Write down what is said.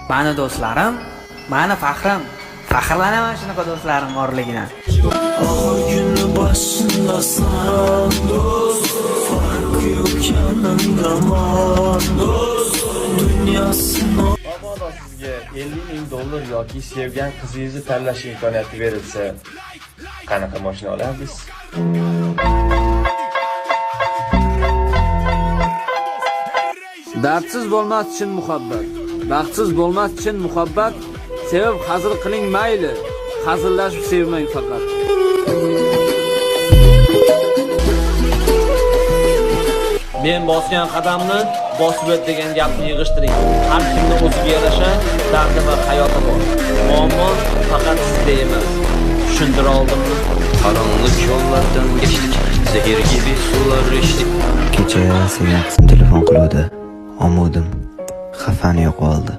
Mani do'stlarim, mani faxrim. Faxrlanaman shunaqa do'stlarim borligidan. Oxir kuni boshlasam do'st, farqi yo'q yanamdan do'st, dunyosini Mabodo sizga 50 ming dollar yoki sevgan qizingizni tanlash imkoniyati berilsa, qanaqa mashina olardingiz? Dardsiz bo'lmas chin muhabbat, baxtsiz bo'lmas chin muhabbat, sevib hazil qiling mayli, hazillashib sevmang faqat. Men bosgan qadamni bosib o't degan gapni yig'ishtiring. Har kimning o'ziga yarasha dardi va hayoti bor. Muammo faqat sizda emas. Tushuntira oldimmi? Qaranlık yollardan geçtik, zehir gibi sular içtik. Kecha sevgan qizim telefon qiluvdi. Omodim xafani yo'qoldi.